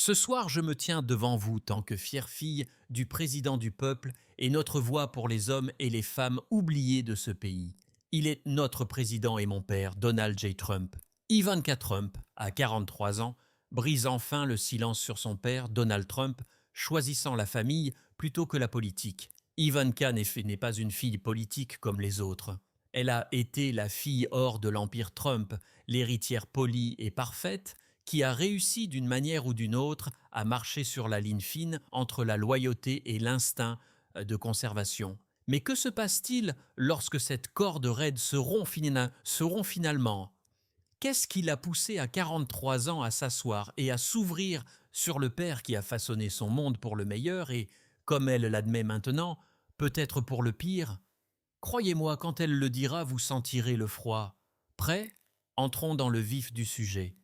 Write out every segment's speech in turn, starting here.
Ce soir, je me tiens devant vous tant que fière fille du président du peuple et notre voix pour les hommes et les femmes oubliés de ce pays. Il est notre président et mon père, Donald J. Trump. Ivanka Trump, à 43 ans, brise enfin le silence sur son père, Donald Trump, choisissant la famille plutôt que la politique. Ivanka n'est pas une fille politique comme les autres. Elle a été la fille hors de l'empire Trump, l'héritière polie et parfaite, qui a réussi d'une manière ou d'une autre à marcher sur la ligne fine entre la loyauté et l'instinct de conservation. Mais que se passe-t-il lorsque cette corde raide se rompt finalement? Qu'est-ce qui l'a poussé à 43 ans à s'asseoir et à s'ouvrir sur le père qui a façonné son monde pour le meilleur et, comme elle l'admet maintenant, peut-être pour le pire? Croyez-moi, quand elle le dira, vous sentirez le froid. Prêt? Entrons dans le vif du sujet.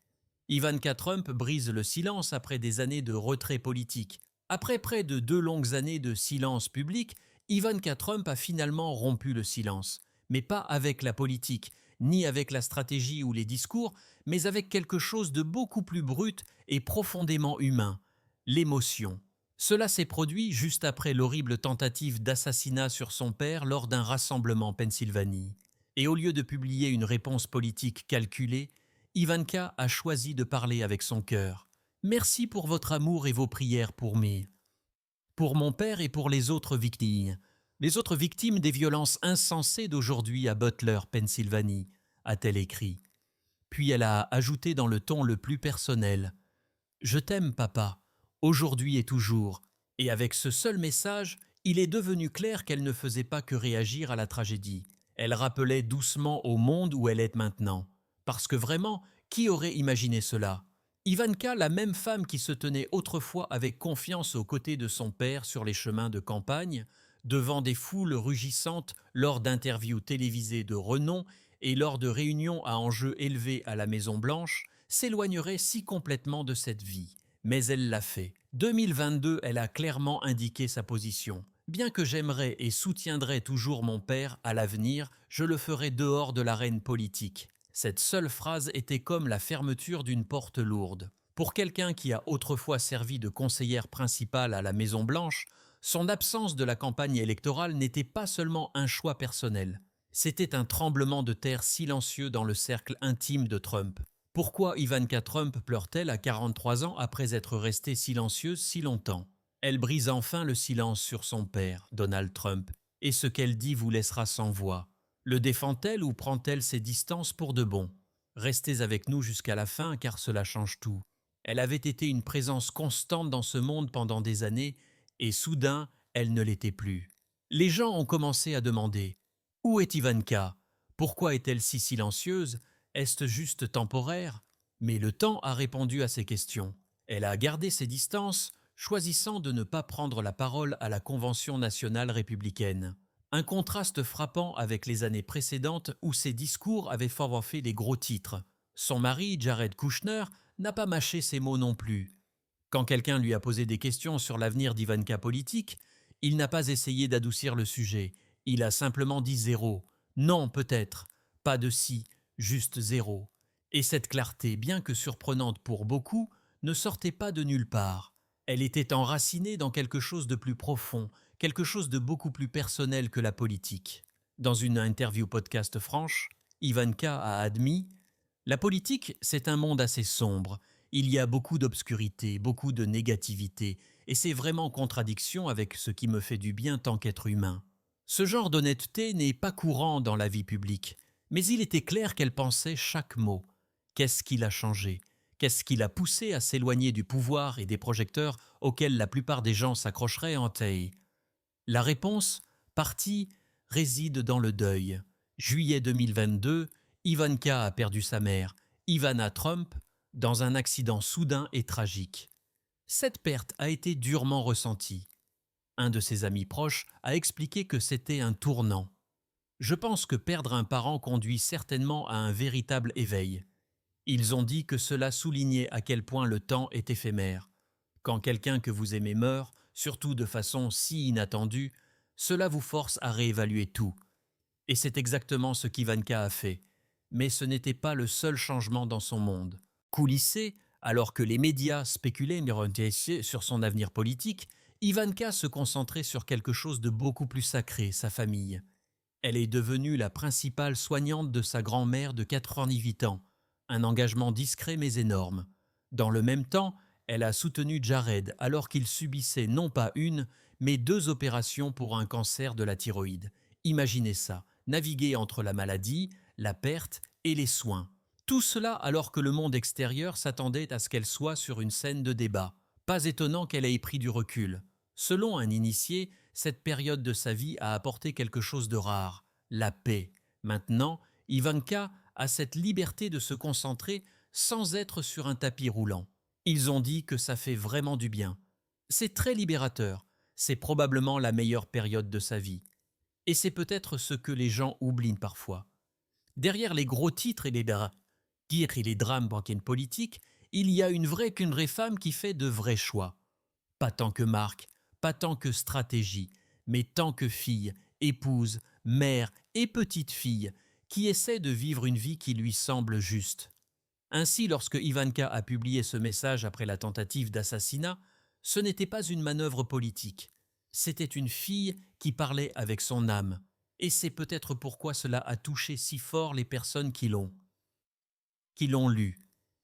Ivanka Trump brise le silence après des années de retrait politique. Après près de 2 longues années de silence public, Ivanka Trump a finalement rompu le silence. Mais pas avec la politique, ni avec la stratégie ou les discours, mais avec quelque chose de beaucoup plus brut et profondément humain, l'émotion. Cela s'est produit juste après l'horrible tentative d'assassinat sur son père lors d'un rassemblement en Pennsylvanie. Et au lieu de publier une réponse politique calculée, Ivanka a choisi de parler avec son cœur. Merci pour votre amour et vos prières pour mon père et pour les autres victimes des violences insensées d'aujourd'hui à Butler, Pennsylvanie, a-t-elle écrit. Puis elle a ajouté dans le ton le plus personnel. Je t'aime, papa, aujourd'hui et toujours. Et avec ce seul message, il est devenu clair qu'elle ne faisait pas que réagir à la tragédie. Elle rappelait doucement au monde où elle est maintenant. Parce que vraiment, qui aurait imaginé cela? Ivanka, la même femme qui se tenait autrefois avec confiance aux côtés de son père sur les chemins de campagne, devant des foules rugissantes lors d'interviews télévisées de renom et lors de réunions à enjeux élevés à la Maison-Blanche, s'éloignerait si complètement de cette vie. Mais elle l'a fait. 2022, elle a clairement indiqué sa position. Bien que j'aimerais et soutiendrais toujours mon père, à l'avenir, je le ferai dehors de l'arène politique. Cette seule phrase était comme la fermeture d'une porte lourde. Pour quelqu'un qui a autrefois servi de conseillère principale à la Maison-Blanche, son absence de la campagne électorale n'était pas seulement un choix personnel. C'était un tremblement de terre silencieux dans le cercle intime de Trump. Pourquoi Ivanka Trump pleure-t-elle à 43 ans après être restée silencieuse si longtemps? Elle brise enfin le silence sur son père, Donald Trump, et ce qu'elle dit vous laissera sans voix. Le défend-elle ou prend-elle ses distances pour de bon? Restez avec nous jusqu'à la fin car cela change tout. Elle avait été une présence constante dans ce monde pendant des années et soudain, elle ne l'était plus. Les gens ont commencé à demander « Où est Ivanka? Pourquoi est-elle si silencieuse? Est-ce juste temporaire ?» Mais le temps a répondu à ces questions. Elle a gardé ses distances, choisissant de ne pas prendre la parole à la Convention nationale républicaine. Un contraste frappant avec les années précédentes où ses discours avaient fort fait les gros titres. Son mari, Jared Kushner, n'a pas mâché ses mots non plus. Quand quelqu'un lui a posé des questions sur l'avenir d'Ivanka politique, il n'a pas essayé d'adoucir le sujet. Il a simplement dit zéro. Non, peut-être. Pas de si, juste zéro. Et cette clarté, bien que surprenante pour beaucoup, ne sortait pas de nulle part. Elle était enracinée dans quelque chose de plus profond, quelque chose de beaucoup plus personnel que la politique. Dans une interview podcast franche, Ivanka a admis « La politique, c'est un monde assez sombre. Il y a beaucoup d'obscurité, beaucoup de négativité, et c'est vraiment en contradiction avec ce qui me fait du bien tant qu'être humain. Ce genre d'honnêteté n'est pas courant dans la vie publique, mais il était clair qu'elle pensait chaque mot. Qu'est-ce qui l'a changé? Qu'est-ce qui l'a poussé à s'éloigner du pouvoir et des projecteurs auxquels la plupart des gens s'accrocheraient en taille? La réponse, partie, réside dans le deuil. Juillet 2022, Ivanka a perdu sa mère, Ivana Trump, dans un accident soudain et tragique. Cette perte a été durement ressentie. Un de ses amis proches a expliqué que c'était un tournant. Je pense que perdre un parent conduit certainement à un véritable éveil. Ils ont dit que cela soulignait à quel point le temps est éphémère. Quand quelqu'un que vous aimez meurt, surtout de façon si inattendue, cela vous force à réévaluer tout. Et c'est exactement ce qu'Ivanka a fait. Mais ce n'était pas le seul changement dans son monde. Coulissée, Alors que les médias spéculaient sur son avenir politique, Ivanka se concentrait sur quelque chose de beaucoup plus sacré, sa famille. Elle est devenue la principale soignante de sa grand-mère de 88 ans, un engagement discret mais énorme. Dans le même temps, elle a soutenu Jared alors qu'il subissait non pas une, mais deux opérations pour un cancer de la thyroïde. Imaginez ça, naviguer entre la maladie, la perte et les soins. Tout cela alors que le monde extérieur s'attendait à ce qu'elle soit sur une scène de débat. Pas étonnant qu'elle ait pris du recul. Selon un initié, cette période de sa vie a apporté quelque chose de rare, la paix. Maintenant, Ivanka a cette liberté de se concentrer sans être sur un tapis roulant. Ils ont dit que ça fait vraiment du bien. C'est très libérateur. C'est probablement la meilleure période de sa vie. Et c'est peut-être ce que les gens oublient parfois. Derrière les gros titres et les drames politiques, il y a qu'une vraie femme qui fait de vrais choix. Pas tant que marque, pas tant que stratégie, mais tant que fille, épouse, mère et petite-fille, qui essaie de vivre une vie qui lui semble juste. Ainsi, lorsque Ivanka a publié ce message après la tentative d'assassinat, ce n'était pas une manœuvre politique. C'était une fille qui parlait avec son âme. Et c'est peut-être pourquoi cela a touché si fort les personnes qui l'ont lu.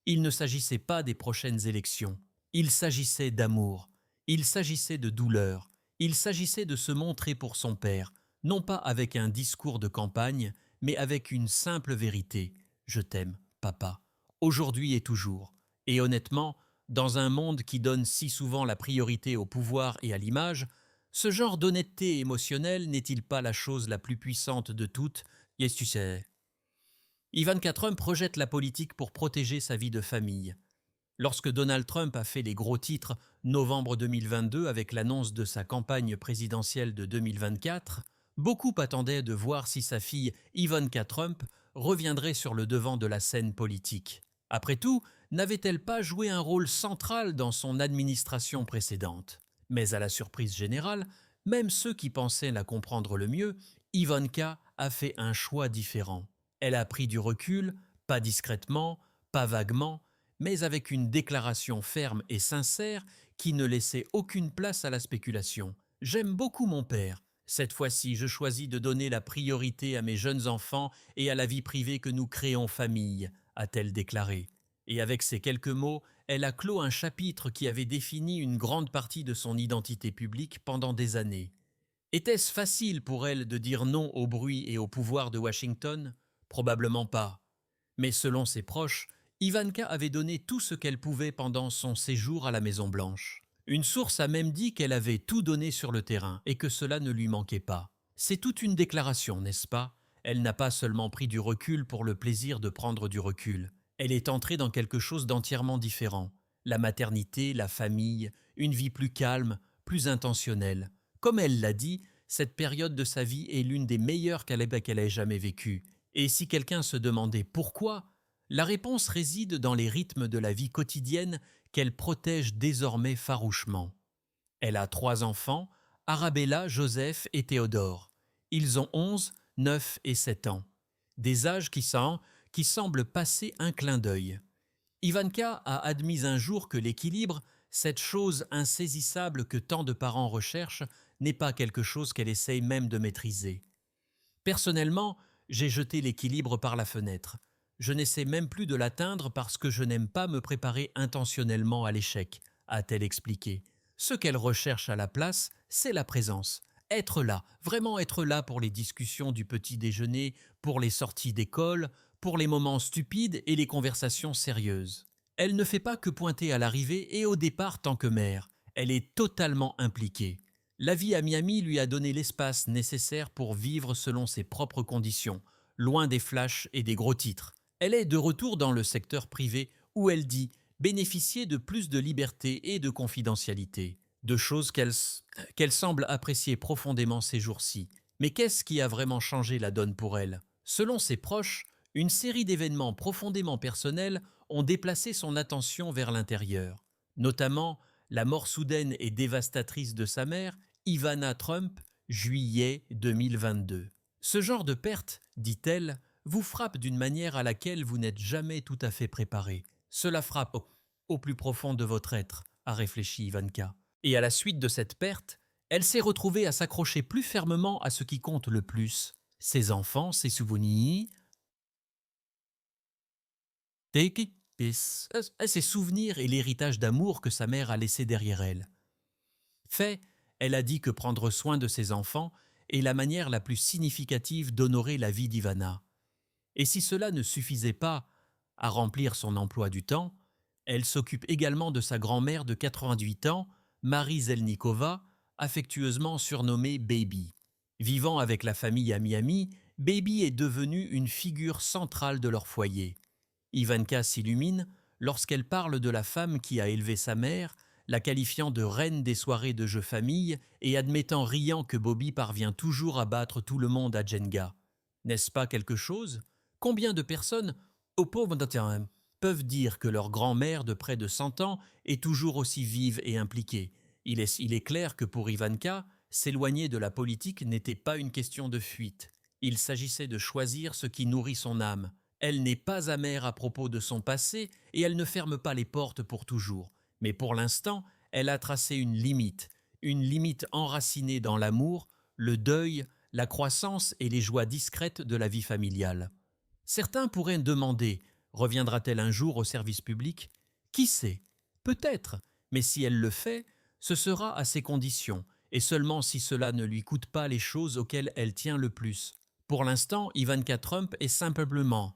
Il ne s'agissait pas des prochaines élections. Il s'agissait d'amour. Il s'agissait de douleur. Il s'agissait de se montrer pour son père, non pas avec un discours de campagne, mais avec une simple vérité. Je t'aime, papa, aujourd'hui et toujours. Et honnêtement, dans un monde qui donne si souvent la priorité au pouvoir et à l'image, ce genre d'honnêteté émotionnelle n'est-il pas la chose la plus puissante de toutes? Yes, tu sais. Ivanka Trump projette la politique pour protéger sa vie de famille. Lorsque Donald Trump a fait les gros titres novembre 2022 avec l'annonce de sa campagne présidentielle de 2024, beaucoup attendaient de voir si sa fille Ivanka Trump reviendrait sur le devant de la scène politique. Après tout, n'avait-elle pas joué un rôle central dans son administration précédente? Mais à la surprise générale, même ceux qui pensaient la comprendre le mieux, Ivanka a fait un choix différent. Elle a pris du recul, pas discrètement, pas vaguement, mais avec une déclaration ferme et sincère qui ne laissait aucune place à la spéculation. « J'aime beaucoup mon père. Cette fois-ci, je choisis de donner la priorité à mes jeunes enfants et à la vie privée que nous créons famille », a-t-elle déclaré. Et avec ces quelques mots, elle a clos un chapitre qui avait défini une grande partie de son identité publique pendant des années. Était-ce facile pour elle de dire non au bruit et au pouvoir de Washington? Probablement pas. Mais selon ses proches, Ivanka avait donné tout ce qu'elle pouvait pendant son séjour à la Maison-Blanche. Une source a même dit qu'elle avait tout donné sur le terrain et que cela ne lui manquait pas. C'est toute une déclaration, n'est-ce pas? Elle n'a pas seulement pris du recul pour le plaisir de prendre du recul. Elle est entrée dans quelque chose d'entièrement différent. La maternité, la famille, une vie plus calme, plus intentionnelle. Comme elle l'a dit, cette période de sa vie est l'une des meilleures qu'elle ait jamais vécues. Et si quelqu'un se demandait pourquoi, la réponse réside dans les rythmes de la vie quotidienne qu'elle protège désormais farouchement. Elle a 3 enfants, Arabella, Joseph et Théodore. Ils ont 11, 9 et 7 ans. Des âges qui semblent passer un clin d'œil. Ivanka a admis un jour que l'équilibre, cette chose insaisissable que tant de parents recherchent, n'est pas quelque chose qu'elle essaye même de maîtriser. Personnellement, j'ai jeté l'équilibre par la fenêtre. Je n'essaie même plus de l'atteindre parce que je n'aime pas me préparer intentionnellement à l'échec, a-t-elle expliqué. Ce qu'elle recherche à la place, c'est la présence. Être là, vraiment être là pour les discussions du petit déjeuner, pour les sorties d'école, pour les moments stupides et les conversations sérieuses. Elle ne fait pas que pointer à l'arrivée et au départ tant que mère. Elle est totalement impliquée. La vie à Miami lui a donné l'espace nécessaire pour vivre selon ses propres conditions, loin des flashs et des gros titres. Elle est de retour dans le secteur privé où elle dit bénéficier de plus de liberté et de confidentialité, de choses qu'elle semble apprécier profondément ces jours-ci. Mais qu'est-ce qui a vraiment changé la donne pour elle? Selon ses proches, une série d'événements profondément personnels ont déplacé son attention vers l'intérieur, notamment la mort soudaine et dévastatrice de sa mère, Ivana Trump, juillet 2022. Ce genre de perte, dit-elle, vous frappe d'une manière à laquelle vous n'êtes jamais tout à fait préparé. Cela frappe au plus profond de votre être, a réfléchi Ivanka. Et à la suite de cette perte, elle s'est retrouvée à s'accrocher plus fermement à ce qui compte le plus, ses enfants, ses souvenirs, ses souvenirs et l'héritage d'amour que sa mère a laissé derrière elle. Fait, elle a dit que prendre soin de ses enfants est la manière la plus significative d'honorer la vie d'Ivana. Et si cela ne suffisait pas à remplir son emploi du temps, elle s'occupe également de sa grand-mère de 88 ans, Marie Zelnikova, affectueusement surnommée Baby. Vivant avec la famille à Miami, Baby est devenue une figure centrale de leur foyer. Ivanka s'illumine lorsqu'elle parle de la femme qui a élevé sa mère, la qualifiant de reine des soirées de jeux famille et admettant riant que Bobby parvient toujours à battre tout le monde à Jenga. N'est-ce pas quelque chose ? Combien de personnes, au pauvre d'intérêt, peuvent dire que leur grand-mère de près de 100 ans est toujours aussi vive et impliquée ? Il est clair que pour Ivanka, s'éloigner de la politique n'était pas une question de fuite. Il s'agissait de choisir ce qui nourrit son âme. Elle n'est pas amère à propos de son passé et elle ne ferme pas les portes pour toujours. Mais pour l'instant, elle a tracé une limite enracinée dans l'amour, le deuil, la croissance et les joies discrètes de la vie familiale. Certains pourraient demander, reviendra-t-elle un jour au service public ? Qui sait ? Peut-être, mais si elle le fait, ce sera à ses conditions, et seulement si cela ne lui coûte pas les choses auxquelles elle tient le plus. Pour l'instant, Ivanka Trump est simplement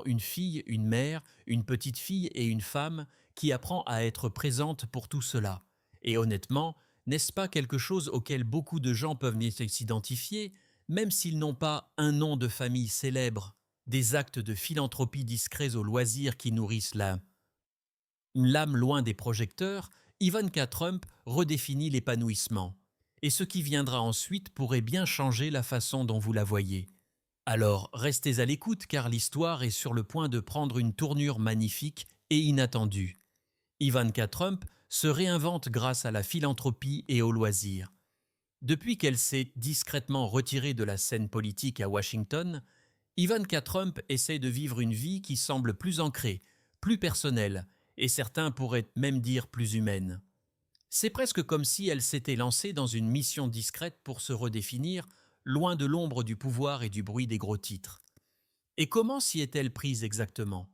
une fille, une mère, une petite fille et une femme qui apprend à être présente pour tout cela. Et honnêtement, n'est-ce pas quelque chose auquel beaucoup de gens peuvent s'identifier, même s'ils n'ont pas un nom de famille célèbre, des actes de philanthropie discrets au loisir qui nourrissent l'âme loin des projecteurs, Ivanka Trump redéfinit l'épanouissement. Et ce qui viendra ensuite pourrait bien changer la façon dont vous la voyez. Alors, restez à l'écoute car l'histoire est sur le point de prendre une tournure magnifique et inattendue. Ivanka Trump se réinvente grâce à la philanthropie et au loisir. Depuis qu'elle s'est discrètement retirée de la scène politique à Washington, Ivanka Trump essaie de vivre une vie qui semble plus ancrée, plus personnelle, et certains pourraient même dire plus humaine. C'est presque comme si elle s'était lancée dans une mission discrète pour se redéfinir, loin de l'ombre du pouvoir et du bruit des gros titres. Et comment s'y est-elle prise exactement ?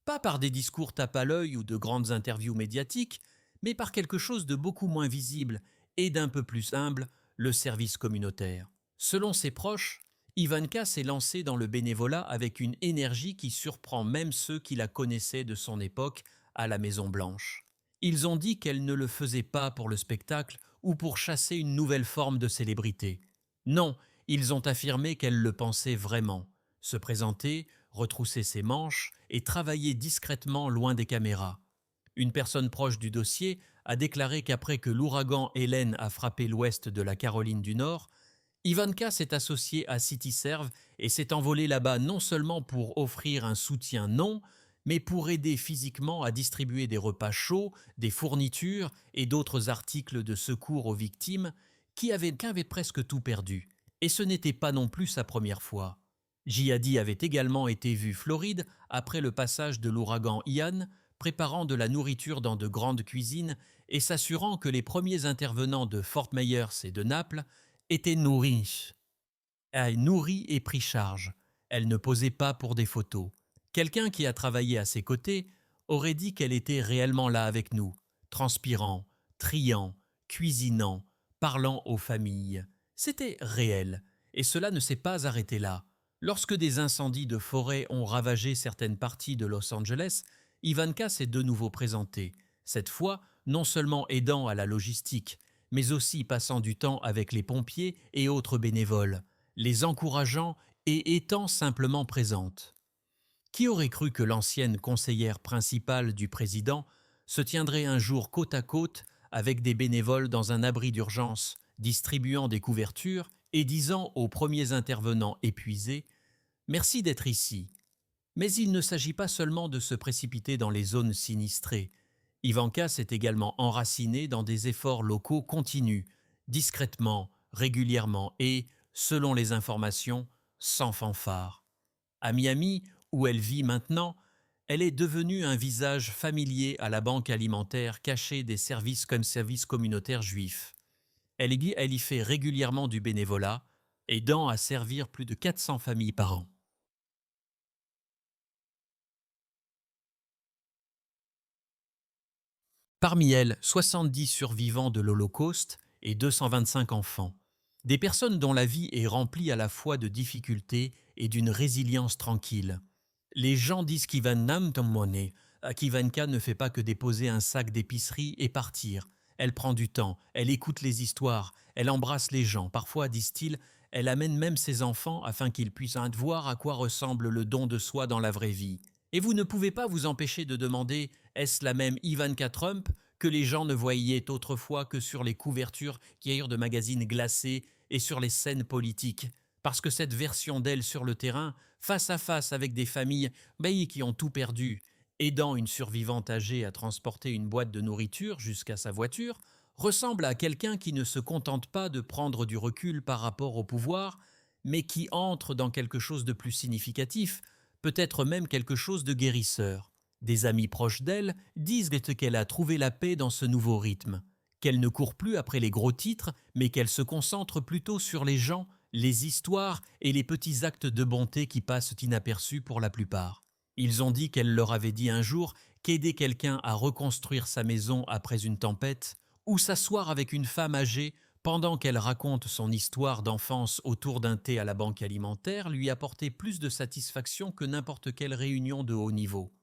Pas par des discours tape à l'œil ou de grandes interviews médiatiques, mais par quelque chose de beaucoup moins visible et d'un peu plus humble, le service communautaire. Selon ses proches, Ivanka s'est lancée dans le bénévolat avec une énergie qui surprend même ceux qui la connaissaient de son époque à la Maison-Blanche. Ils ont dit qu'elle ne le faisait pas pour le spectacle ou pour chasser une nouvelle forme de célébrité. Non, ils ont affirmé qu'elle le pensait vraiment. Se présenter, retrousser ses manches et travailler discrètement loin des caméras. Une personne proche du dossier a déclaré qu'après que l'ouragan Hélène a frappé l'ouest de la Caroline du Nord, Ivanka s'est associée à CityServe et s'est envolée là-bas non seulement pour offrir un soutien mais pour aider physiquement à distribuer des repas chauds, des fournitures et d'autres articles de secours aux victimes qui avaient presque tout perdu. Et ce n'était pas non plus sa première fois. Jihadi avait également été vu Floride après le passage de l'ouragan Ian, préparant de la nourriture dans de grandes cuisines et s'assurant que les premiers intervenants de Fort Myers et de Naples étaient nourris et pris charge. Elle ne posait pas pour des photos. Quelqu'un qui a travaillé à ses côtés aurait dit qu'elle était réellement là avec nous, transpirant, triant, cuisinant, parlant aux familles. C'était réel, et cela ne s'est pas arrêté là. Lorsque des incendies de forêt ont ravagé certaines parties de Los Angeles, Ivanka s'est de nouveau présentée, cette fois non seulement aidant à la logistique, mais aussi passant du temps avec les pompiers et autres bénévoles, les encourageant et étant simplement présente. Qui aurait cru que l'ancienne conseillère principale du président se tiendrait un jour côte à côte avec des bénévoles dans un abri d'urgence, distribuant des couvertures et disant aux premiers intervenants épuisés « Merci d'être ici ». Mais il ne s'agit pas seulement de se précipiter dans les zones sinistrées. Ivanka s'est également enracinée dans des efforts locaux continus, discrètement, régulièrement et, selon les informations, sans fanfare. À Miami, où elle vit maintenant, Elle est devenue un visage familier à la banque alimentaire cachée des services comme services communautaires juifs. Elle y fait régulièrement du bénévolat, aidant à servir plus de 400 familles par an. Parmi elles, 70 survivants de l'Holocauste et 225 enfants. Des personnes dont la vie est remplie à la fois de difficultés et d'une résilience tranquille. Les gens disent qu'Ivanka ne fait pas que déposer un sac d'épicerie et partir. Elle prend du temps, elle écoute les histoires, elle embrasse les gens. Parfois, disent-ils, elle amène même ses enfants afin qu'ils puissent voir à quoi ressemble le don de soi dans la vraie vie. Et vous ne pouvez pas vous empêcher de demander, est-ce la même Ivanka Trump que les gens ne voyaient autrefois que sur les couvertures de magazines glacés et sur les scènes politiques? Parce que cette version d'elle sur le terrain, face à face avec des familles qui ont tout perdu, aidant une survivante âgée à transporter une boîte de nourriture jusqu'à sa voiture, ressemble à quelqu'un qui ne se contente pas de prendre du recul par rapport au pouvoir, mais qui entre dans quelque chose de plus significatif, peut-être même quelque chose de guérisseur. Des amis proches d'elle disent qu'elle a trouvé la paix dans ce nouveau rythme, qu'elle ne court plus après les gros titres, mais qu'elle se concentre plutôt sur les gens, les histoires et les petits actes de bonté qui passent inaperçus pour la plupart. Ils ont dit qu'elle leur avait dit un jour qu'aider quelqu'un à reconstruire sa maison après une tempête, ou s'asseoir avec une femme âgée pendant qu'elle raconte son histoire d'enfance autour d'un thé à la banque alimentaire, lui apportait plus de satisfaction que n'importe quelle réunion de haut niveau.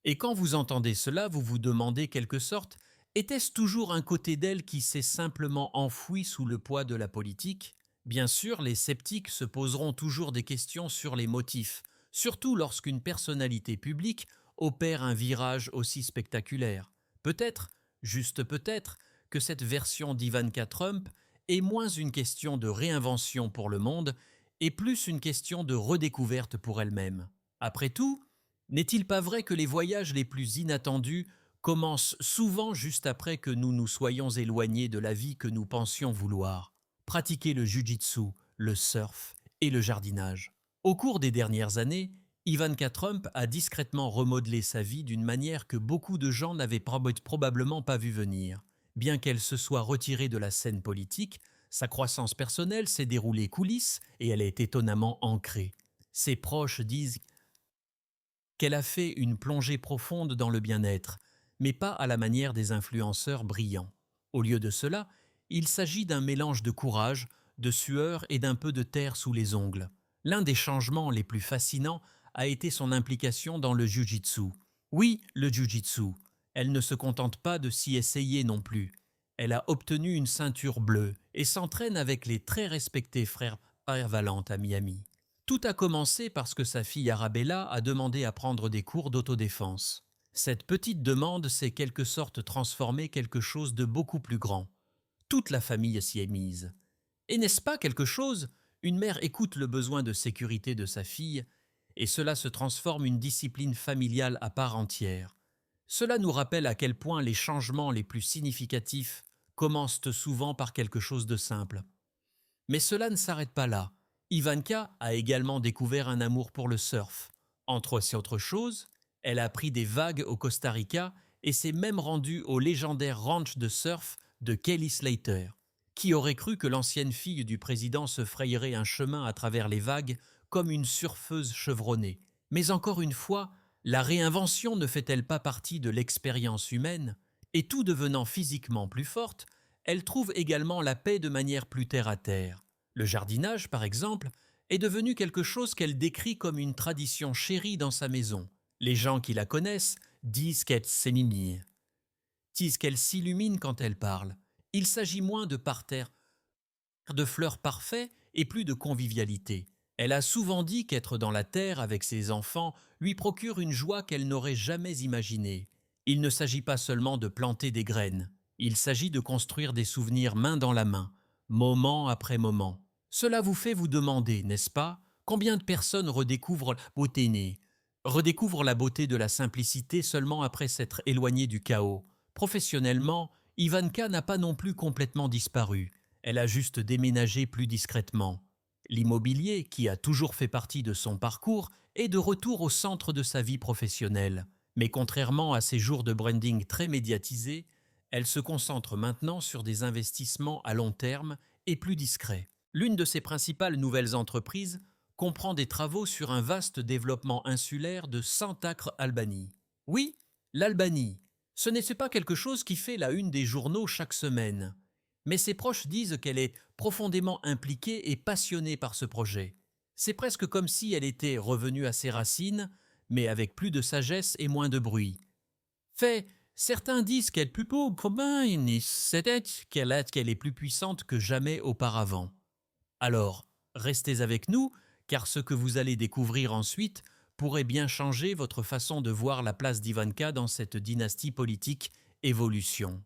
Et quand vous entendez cela, vous vous demandez quelque sorte, était-ce toujours un côté d'elle qui s'est simplement enfoui sous le poids de la politique? Bien sûr, les sceptiques se poseront toujours des questions sur les motifs, surtout lorsqu'une personnalité publique opère un virage aussi spectaculaire. Peut-être, juste peut-être, que cette version d'Ivanka Trump est moins une question de réinvention pour le monde et plus une question de redécouverte pour elle-même. Après tout, n'est-il pas vrai que les voyages les plus inattendus commencent souvent juste après que nous nous soyons éloignés de la vie que nous pensions vouloir? Pratiquer le jiu-jitsu, le surf et le jardinage. Au cours des dernières années, Ivanka Trump a discrètement remodelé sa vie d'une manière que beaucoup de gens n'avaient probablement pas vu venir. Bien qu'elle se soit retirée de la scène politique, sa croissance personnelle s'est déroulée coulisses et elle est étonnamment ancrée. Ses proches disent qu'elle a fait une plongée profonde dans le bien-être, mais pas à la manière des influenceurs brillants. Au lieu de cela, il s'agit d'un mélange de courage, de sueur et d'un peu de terre sous les ongles. L'un des changements les plus fascinants a été son implication dans le jiu-jitsu. Oui, le jiu-jitsu. Elle ne se contente pas de s'y essayer non plus. Elle a obtenu une ceinture bleue et s'entraîne avec les très respectés frères Valente à Miami. Tout a commencé parce que sa fille Arabella a demandé à prendre des cours d'autodéfense. Cette petite demande s'est quelque sorte transformée quelque chose de beaucoup plus grand. Toute la famille s'y est mise. Et n'est-ce pas quelque chose? Une mère écoute le besoin de sécurité de sa fille, et cela se transforme une discipline familiale à part entière. Cela nous rappelle à quel point les changements les plus significatifs commencent souvent par quelque chose de simple. Mais cela ne s'arrête pas là. Ivanka a également découvert un amour pour le surf. Entre autres choses, elle a pris des vagues au Costa Rica et s'est même rendue au légendaire ranch de surf de Kelly Slater. Qui aurait cru que l'ancienne fille du président se frayerait un chemin à travers les vagues comme une surfeuse chevronnée? Mais encore une fois, la réinvention ne fait-elle pas partie de l'expérience humaine? Et tout devenant physiquement plus forte, elle trouve également la paix de manière plus terre à terre. Le jardinage, par exemple, est devenu quelque chose qu'elle décrit comme une tradition chérie dans sa maison. Les gens qui la connaissent disent qu'elle s'émine, disent qu'elle s'illumine quand elle parle. Il s'agit moins de parterre de fleurs parfaits et plus de convivialité. Elle a souvent dit qu'être dans la terre avec ses enfants lui procure une joie qu'elle n'aurait jamais imaginée. Il ne s'agit pas seulement de planter des graines, il s'agit de construire des souvenirs main dans la main, moment après moment. Cela vous fait vous demander, n'est-ce pas, combien de personnes redécouvrent la beauté de la simplicité seulement après s'être éloignées du chaos. Professionnellement, Ivanka n'a pas non plus complètement disparu. Elle a juste déménagé plus discrètement. L'immobilier, qui a toujours fait partie de son parcours, est de retour au centre de sa vie professionnelle. Mais contrairement à ses jours de branding très médiatisés, elle se concentre maintenant sur des investissements à long terme et plus discrets. L'une de ses principales nouvelles entreprises comprend des travaux sur un vaste développement insulaire de Sant'Acre-Albanie. Oui, l'Albanie. Ce n'est pas quelque chose qui fait la une des journaux chaque semaine. Mais ses proches disent qu'elle est profondément impliquée et passionnée par ce projet. C'est presque comme si elle était revenue à ses racines, mais avec plus de sagesse et moins de bruit. Fait, certains disent qu'elle peut qu'elle est plus puissante que jamais auparavant. Alors, restez avec nous, car ce que vous allez découvrir ensuite pourrait bien changer votre façon de voir la place d'Ivanka dans cette dynastie politique évolution.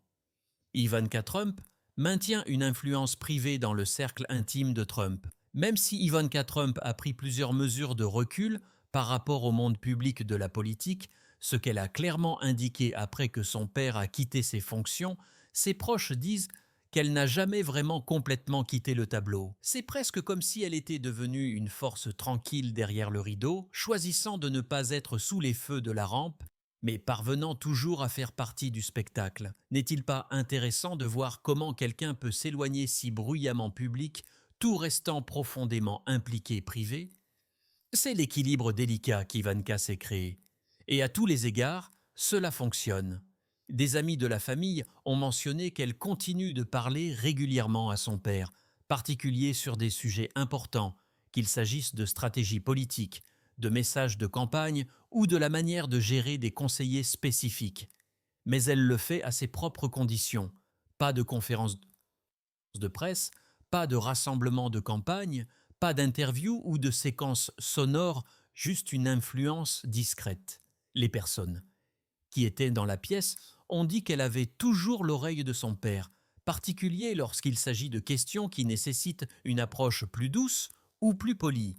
Ivanka Trump maintient une influence privée dans le cercle intime de Trump. Même si Ivanka Trump a pris plusieurs mesures de recul par rapport au monde public de la politique, ce qu'elle a clairement indiqué après que son père a quitté ses fonctions, ses proches disent qu'elle n'a jamais vraiment complètement quitté le tableau. C'est presque comme si elle était devenue une force tranquille derrière le rideau, choisissant de ne pas être sous les feux de la rampe, mais parvenant toujours à faire partie du spectacle. N'est-il pas intéressant de voir comment quelqu'un peut s'éloigner si bruyamment public, tout restant profondément impliqué privé? C'est l'équilibre délicat qu'Ivanka s'est créé. Et à tous les égards, cela fonctionne. Des amis de la famille ont mentionné qu'elle continue de parler régulièrement à son père, particulier sur des sujets importants, qu'il s'agisse de stratégie politique, de messages de campagne ou de la manière de gérer des conseillers spécifiques. Mais elle le fait à ses propres conditions. Pas de conférences de presse, pas de rassemblement de campagne, pas d'interview ou de séquences sonores, juste une influence discrète. Les personnes qui étaient dans la pièce ont dit qu'elle avait toujours l'oreille de son père, particulier lorsqu'il s'agit de questions qui nécessitent une approche plus douce ou plus polie.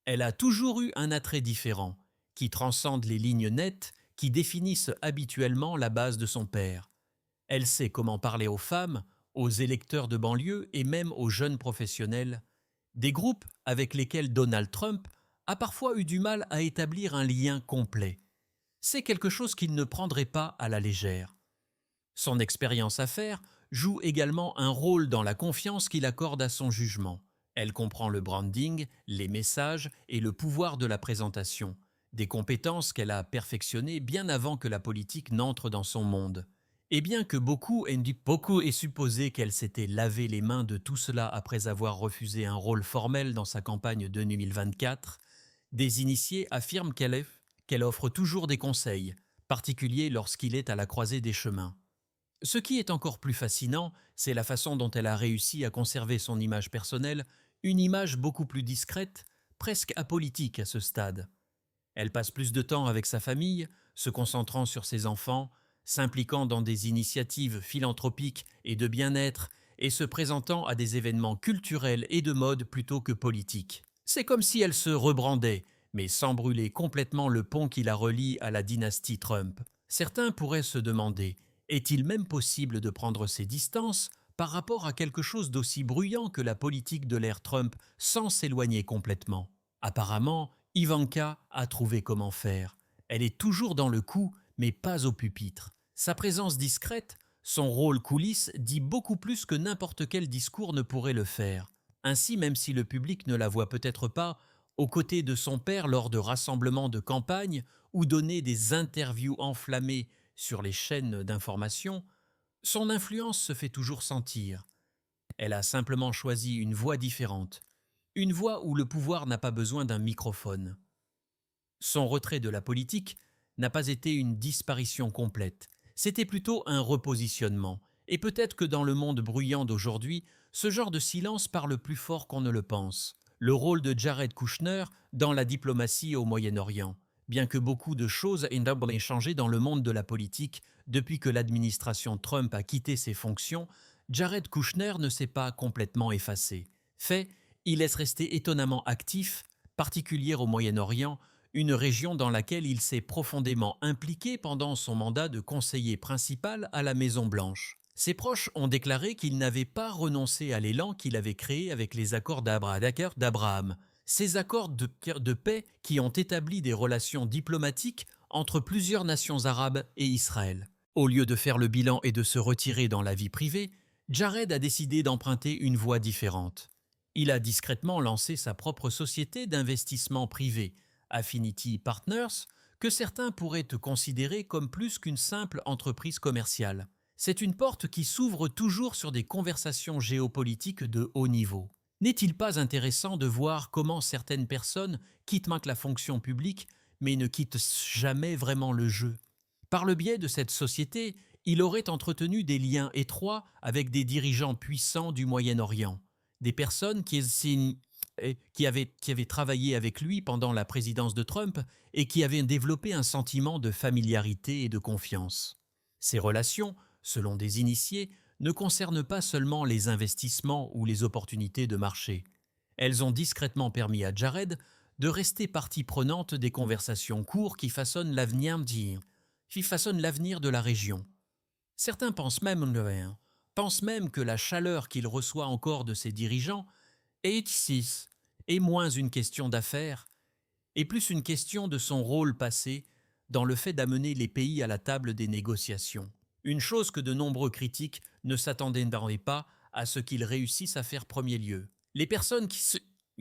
Elle a toujours eu un attrait différent, qui transcende les lignes nettes qui définissent habituellement la base de son père. Elle sait comment parler aux femmes, aux électeurs de banlieue et même aux jeunes professionnels, des groupes avec lesquels Donald Trump a parfois eu du mal à établir un lien complet. C'est quelque chose qu'il ne prendrait pas à la légère. Son expérience à faire joue également un rôle dans la confiance qu'il accorde à son jugement. Elle comprend le branding, les messages et le pouvoir de la présentation, des compétences qu'elle a perfectionnées bien avant que la politique n'entre dans son monde. Et bien que beaucoup aient supposé qu'elle s'était lavé les mains de tout cela après avoir refusé un rôle formel dans sa campagne de 2024, des initiés affirment qu'elle offre toujours des conseils, particuliers lorsqu'il est à la croisée des chemins. Ce qui est encore plus fascinant, c'est la façon dont elle a réussi à conserver son image personnelle, une image beaucoup plus discrète, presque apolitique à ce stade. Elle passe plus de temps avec sa famille, se concentrant sur ses enfants, s'impliquant dans des initiatives philanthropiques et de bien-être et se présentant à des événements culturels et de mode plutôt que politiques. C'est comme si elle se rebrandait, mais sans brûler complètement le pont qui la relie à la dynastie Trump. Certains pourraient se demander, est-il même possible de prendre ses distances par rapport à quelque chose d'aussi bruyant que la politique de l'ère Trump sans s'éloigner complètement? Apparemment, Ivanka a trouvé comment faire. Elle est toujours dans le coup, mais pas au pupitre. Sa présence discrète, son rôle coulisse dit beaucoup plus que n'importe quel discours ne pourrait le faire. Ainsi, même si le public ne la voit peut-être pas, aux côtés de son père lors de rassemblements de campagne ou donner des interviews enflammées sur les chaînes d'information, son influence se fait toujours sentir. Elle a simplement choisi une voie différente, une voie où le pouvoir n'a pas besoin d'un microphone. Son retrait de la politique n'a pas été une disparition complète, c'était plutôt un repositionnement, et peut-être que dans le monde bruyant d'aujourd'hui, ce genre de silence parle plus fort qu'on ne le pense. Le rôle de Jared Kushner dans la diplomatie au Moyen-Orient. Bien que beaucoup de choses aient changé dans le monde de la politique depuis que l'administration Trump a quitté ses fonctions, Jared Kushner ne s'est pas complètement effacé. Fait, il est resté étonnamment actif, particulier au Moyen-Orient, une région dans laquelle il s'est profondément impliqué pendant son mandat de conseiller principal à la Maison-Blanche. Ses proches ont déclaré qu'il n'avait pas renoncé à l'élan qu'il avait créé avec les accords d'Abraham. Ces accords de paix qui ont établi des relations diplomatiques entre plusieurs nations arabes et Israël. Au lieu de faire le bilan et de se retirer dans la vie privée, Jared a décidé d'emprunter une voie différente. Il a discrètement lancé sa propre société d'investissement privé, Affinity Partners, que certains pourraient considérer comme plus qu'une simple entreprise commerciale. C'est une porte qui s'ouvre toujours sur des conversations géopolitiques de haut niveau. N'est-il pas intéressant de voir comment certaines personnes quittent la fonction publique mais ne quittent jamais vraiment le jeu? Par le biais de cette société, il aurait entretenu des liens étroits avec des dirigeants puissants du Moyen-Orient, des personnes qui avaient travaillé avec lui pendant la présidence de Trump et qui avaient développé un sentiment de familiarité et de confiance. Ces relations, selon des initiés, ne concernent pas seulement les investissements ou les opportunités de marché. Elles ont discrètement permis à Jared de rester partie prenante des conversations courtes qui façonnent l'avenir de la région. Certains pensent même que la chaleur qu'il reçoit encore de ses dirigeants est moins une question d'affaires et plus une question de son rôle passé dans le fait d'amener les pays à la table des négociations. Une chose que de nombreux critiques ne s'attendaient pas à ce qu'il réussisse à faire premier lieu. Les personnes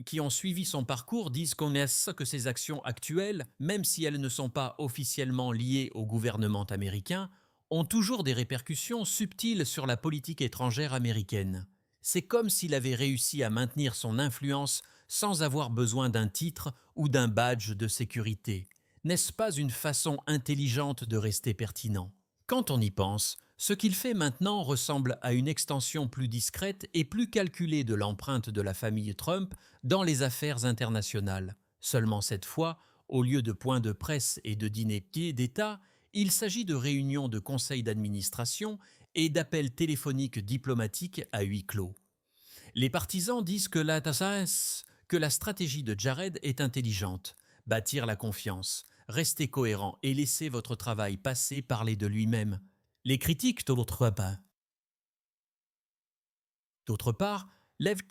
qui ont suivi son parcours disent que ses actions actuelles, même si elles ne sont pas officiellement liées au gouvernement américain, ont toujours des répercussions subtiles sur la politique étrangère américaine. C'est comme s'il avait réussi à maintenir son influence sans avoir besoin d'un titre ou d'un badge de sécurité. N'est-ce pas une façon intelligente de rester pertinent? Quand on y pense, ce qu'il fait maintenant ressemble à une extension plus discrète et plus calculée de l'empreinte de la famille Trump dans les affaires internationales. Seulement cette fois, au lieu de points de presse et de dîners d'État, il s'agit de réunions de conseils d'administration et d'appels téléphoniques diplomatiques à huis clos. Les partisans disent que la stratégie de Jared est intelligente. Bâtir la confiance, rester cohérent et laisser votre travail passer parler de lui-même. Les critiques, d'autre part, lèvent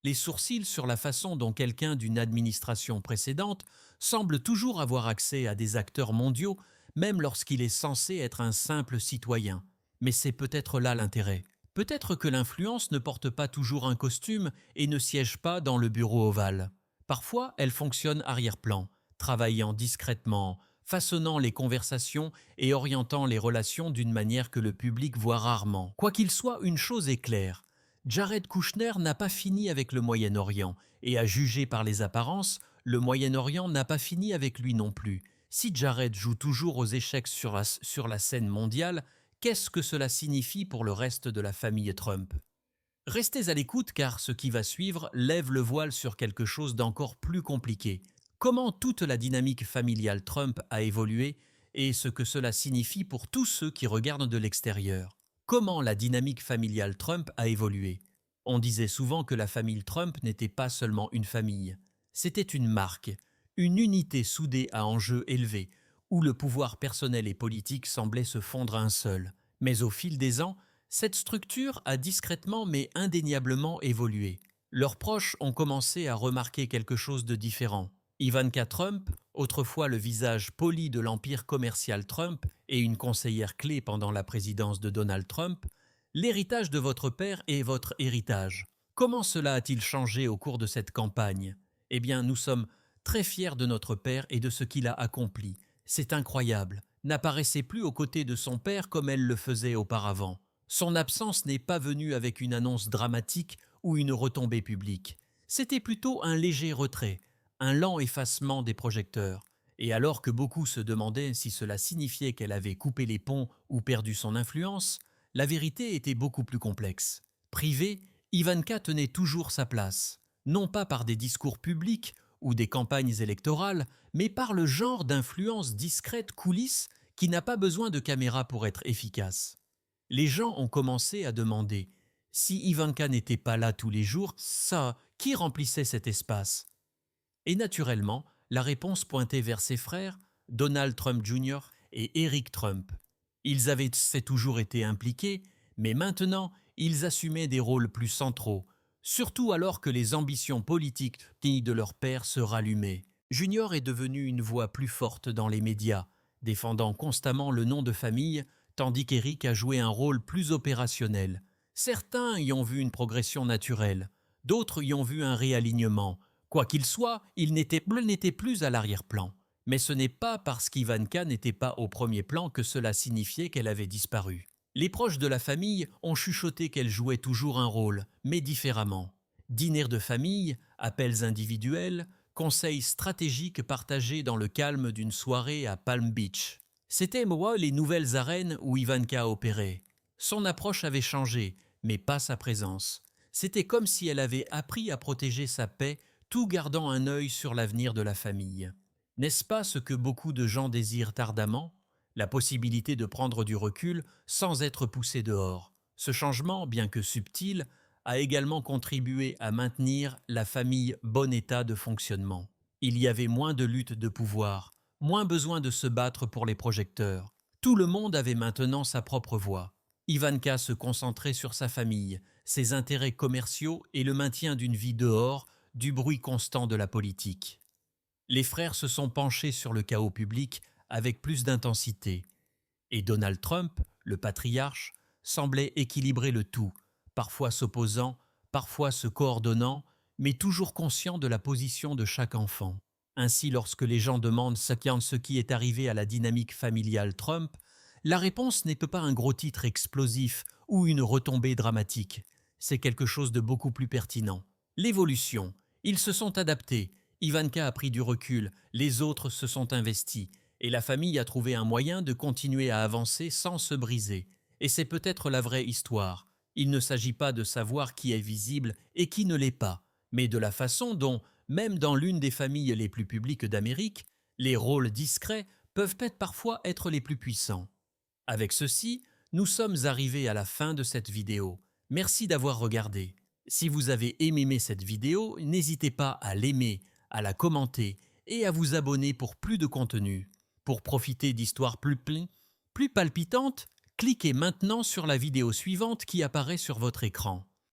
les sourcils sur la façon dont quelqu'un d'une administration précédente semble toujours avoir accès à des acteurs mondiaux, même lorsqu'il est censé être un simple citoyen. Mais c'est peut-être là l'intérêt. Peut-être que l'influence ne porte pas toujours un costume et ne siège pas dans le bureau ovale. Parfois, elle fonctionne arrière-plan, travaillant discrètement, façonnant les conversations et orientant les relations d'une manière que le public voit rarement. Quoi qu'il soit, une chose est claire. Jared Kushner n'a pas fini avec le Moyen-Orient, et à juger par les apparences, le Moyen-Orient n'a pas fini avec lui non plus. Si Jared joue toujours aux échecs sur la scène mondiale, qu'est-ce que cela signifie pour le reste de la famille Trump? Restez à l'écoute car ce qui va suivre lève le voile sur quelque chose d'encore plus compliqué. Comment toute la dynamique familiale Trump a évolué et ce que cela signifie pour tous ceux qui regardent de l'extérieur. Comment la dynamique familiale Trump a évolué? On disait souvent que la famille Trump n'était pas seulement une famille. C'était une marque, une unité soudée à enjeux élevés, où le pouvoir personnel et politique semblaient se fondre à un seul. Mais au fil des ans, cette structure a discrètement mais indéniablement évolué. Leurs proches ont commencé à remarquer quelque chose de différent. Ivanka Trump, autrefois le visage poli de l'empire commercial Trump et une conseillère clé pendant la présidence de Donald Trump, l'héritage de votre père est votre héritage. Comment cela a-t-il changé au cours de cette campagne? Eh bien, nous sommes très fiers de notre père et de ce qu'il a accompli. C'est incroyable. N'apparaissait plus aux côtés de son père comme elle le faisait auparavant. Son absence n'est pas venue avec une annonce dramatique ou une retombée publique. C'était plutôt un léger retrait, un lent effacement des projecteurs. Et alors que beaucoup se demandaient si cela signifiait qu'elle avait coupé les ponts ou perdu son influence, la vérité était beaucoup plus complexe. Privée, Ivanka tenait toujours sa place, non pas par des discours publics ou des campagnes électorales, mais par le genre d'influence discrète coulisse qui n'a pas besoin de caméra pour être efficace. Les gens ont commencé à demander si Ivanka n'était pas là tous les jours, qui remplissait cet espace? Et naturellement, la réponse pointait vers ses frères, Donald Trump Jr. et Eric Trump. Ils avaient toujours été impliqués, mais maintenant, ils assumaient des rôles plus centraux, surtout alors que les ambitions politiques de leur père se rallumaient. Junior est devenu une voix plus forte dans les médias, défendant constamment le nom de famille, tandis qu'Eric a joué un rôle plus opérationnel. Certains y ont vu une progression naturelle, d'autres y ont vu un réalignement. Quoi qu'il soit, il n'était plus à l'arrière-plan. Mais ce n'est pas parce qu'Ivanka n'était pas au premier plan que cela signifiait qu'elle avait disparu. Les proches de la famille ont chuchoté qu'elle jouait toujours un rôle, mais différemment. Dîners de famille, appels individuels, conseils stratégiques partagés dans le calme d'une soirée à Palm Beach. C'était moi les nouvelles arènes où Ivanka opérait. Son approche avait changé, mais pas sa présence. C'était comme si elle avait appris à protéger sa paix tout gardant un œil sur l'avenir de la famille. N'est-ce pas ce que beaucoup de gens désirent ardemment ? La possibilité de prendre du recul sans être poussé dehors. Ce changement, bien que subtil, a également contribué à maintenir la famille bon état de fonctionnement. Il y avait moins de lutte de pouvoir, moins besoin de se battre pour les projecteurs. Tout le monde avait maintenant sa propre voix. Ivanka se concentrait sur sa famille, ses intérêts commerciaux et le maintien d'une vie dehors du bruit constant de la politique. Les frères se sont penchés sur le chaos public avec plus d'intensité. Et Donald Trump, le patriarche, semblait équilibrer le tout, parfois s'opposant, parfois se coordonnant, mais toujours conscient de la position de chaque enfant. Ainsi, lorsque les gens demandent ce qui est arrivé à la dynamique familiale Trump, la réponse n'est pas un gros titre explosif ou une retombée dramatique. C'est quelque chose de beaucoup plus pertinent. L'évolution. Ils se sont adaptés. Ivanka a pris du recul, les autres se sont investis, et la famille a trouvé un moyen de continuer à avancer sans se briser. Et c'est peut-être la vraie histoire. Il ne s'agit pas de savoir qui est visible et qui ne l'est pas, mais de la façon dont, même dans l'une des familles les plus publiques d'Amérique, les rôles discrets peuvent parfois être les plus puissants. Avec ceci, nous sommes arrivés à la fin de cette vidéo. Merci d'avoir regardé. Si vous avez aimé cette vidéo, n'hésitez pas à l'aimer, à la commenter et à vous abonner pour plus de contenu. Pour profiter d'histoires plus palpitantes, cliquez maintenant sur la vidéo suivante qui apparaît sur votre écran.